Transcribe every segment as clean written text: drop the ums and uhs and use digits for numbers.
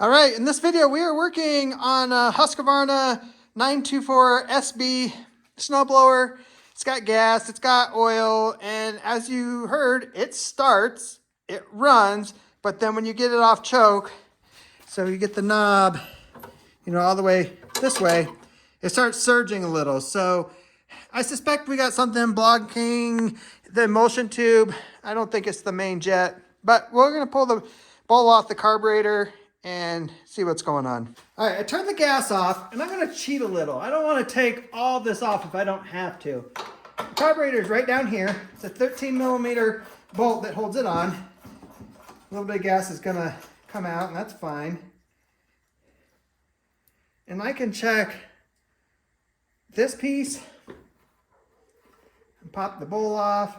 All right, in this video we are working on a Husqvarna 924 SB snowblower. It's got gas, it's got oil, and as you heard, it starts, it runs, but then when you get it off choke, so you get the knob, all the way this way, it starts surging a little. So I suspect we got something blocking the emulsion tube. I don't think it's the main jet, but we're gonna pull the bowl off the carburetor and see what's going on. All right, I turned the gas off and I'm gonna cheat a little. I don't wanna take all this off if I don't have to. The carburetor is right down here. It's a 13mm bolt that holds it on. A little bit of gas is gonna come out and that's fine. And I can check this piece and pop the bowl off.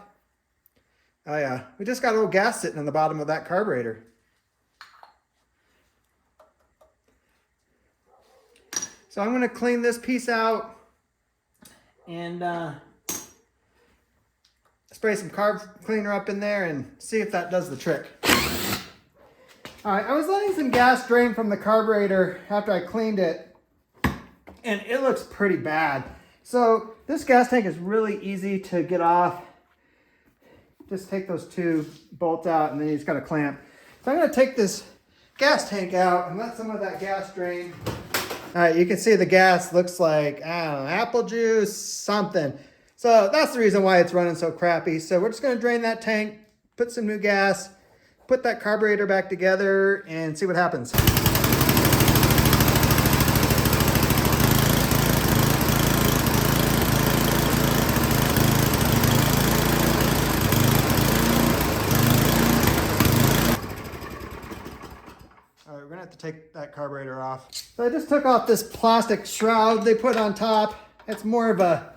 Oh yeah, we just got a little gas sitting in the bottom of that carburetor. So I'm going to clean this piece out and spray some carb cleaner up in there and see if that does the trick. All right, I was letting some gas drain from the carburetor after I cleaned it, and it looks pretty bad. So this gas tank is really easy to get off. Just take those two bolts out and then you just got to clamp. So I'm going to take this gas tank out and let some of that gas drain. All right, you can see the gas looks like, I don't know, apple juice, something. So that's the reason why it's running so crappy. So we're just gonna drain that tank, put some new gas, put that carburetor back together and see what happens. All right, we're gonna have to take that carburetor off. So I just took off this plastic shroud they put on top. It's more of a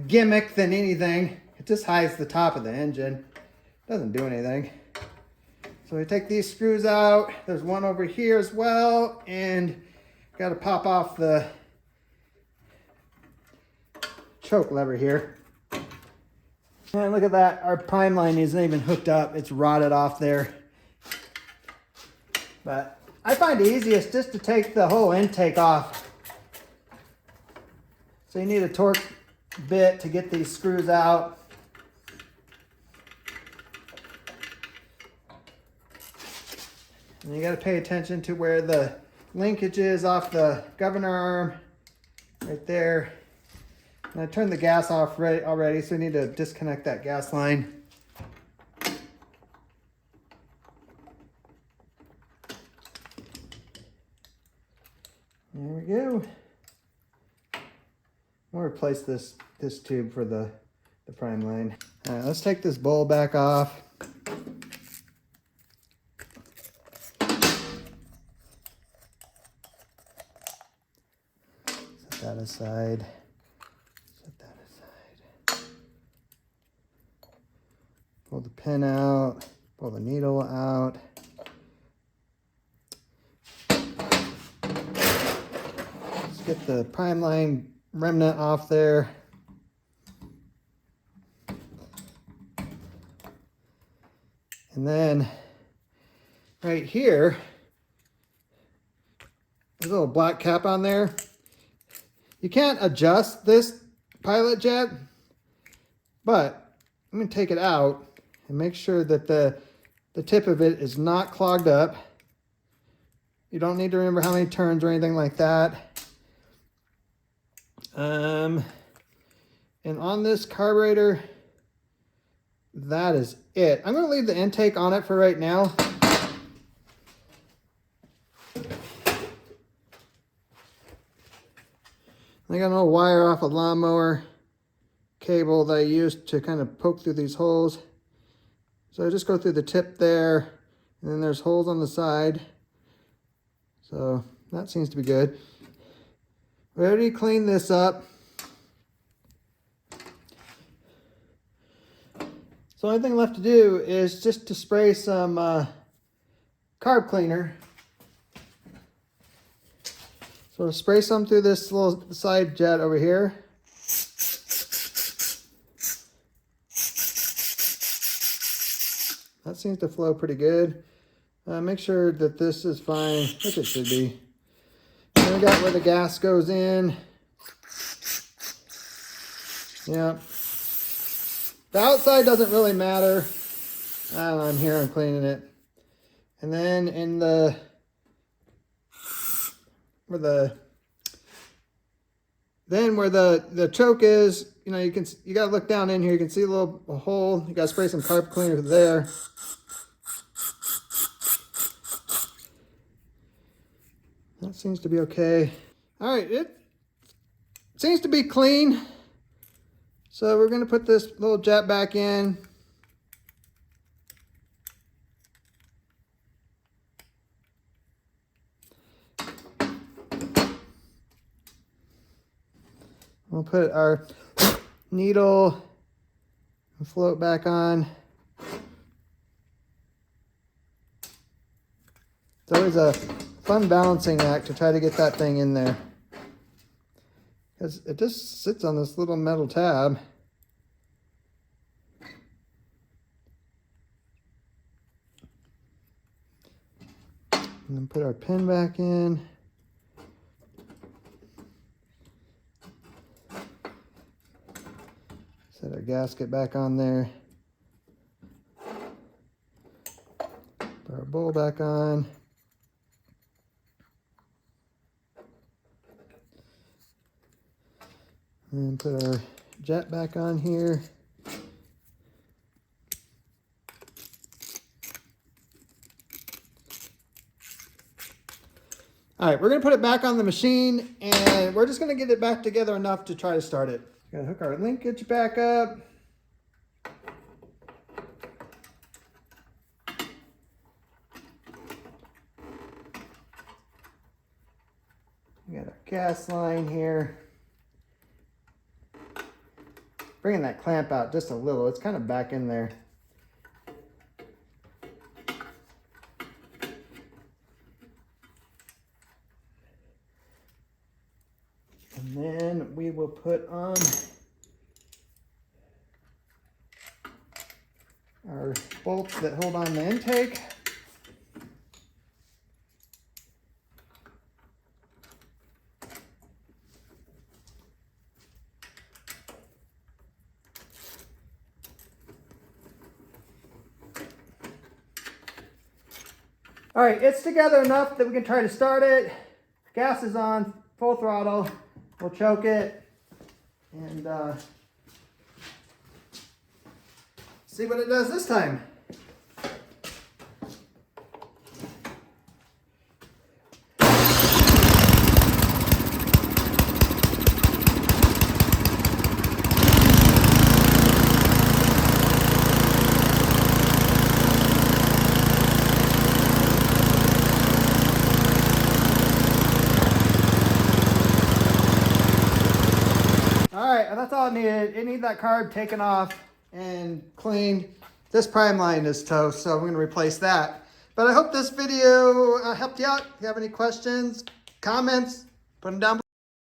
gimmick than anything. It just hides the top of the engine. Doesn't do anything. So we take these screws out. There's one over here as well. And got to pop off the choke lever here. And look at that. Our prime line isn't even hooked up. It's rotted off there. But I find it easiest just to take the whole intake off. So you need a torque bit to get these screws out. And you got to pay attention to where the linkage is off the governor arm, right there. And I turned the gas off already, so we need to disconnect that gas line. There we go. We'll replace this tube for the prime line. All right, let's take this bowl back off. Set that aside. Set that aside. Pull the pin out. Pull the needle out. Get the prime line remnant off there. And then right here, there's a little black cap on there. You can't adjust this pilot jet, but I'm going to take it out and make sure that the tip of it is not clogged up. You don't need to remember how many turns or anything like that. And on this carburetor, that is it. I'm going to leave the intake on it for right now. I got an old wire off a lawnmower cable that I used to kind of poke through these holes. So I just go through the tip there, and then there's holes on the side. So that seems to be good. We already cleaned this up. So the only thing left to do is just to spray some carb cleaner. So spray some through this little side jet over here. That seems to flow pretty good. Make sure that this is fine, which it should be. Then we got where the gas goes in. Yeah. The outside doesn't really matter. I'm here, I'm cleaning it. And then in where the choke is, you know, you gotta look down in here. You can see a hole. You gotta spray some carb cleaner there. That seems to be okay. All right, it seems to be clean. So we're gonna put this little jet back in. We'll put our needle and float back on. It's always a fun balancing act to try to get that thing in there, because it just sits on this little metal tab. And then put our pin back in. Set our gasket back on there. Put our bowl back on. And put our jet back on here. All right, we're gonna put it back on the machine, and we're just gonna get it back together enough to try to start it. Gotta hook our linkage back up. We got our gas line here. Bringing that clamp out just a little. It's kind of back in there. And then we will put on our bolts that hold on the intake. All right, it's together enough that we can try to start it. Gas is on, full throttle. We'll choke it and see what it does this time. That's all it needed. It needed that carb taken off and cleaned. This prime line is toast, so I'm going to replace that. But I hope this video helped you out. If you have any questions, comments, put them down below.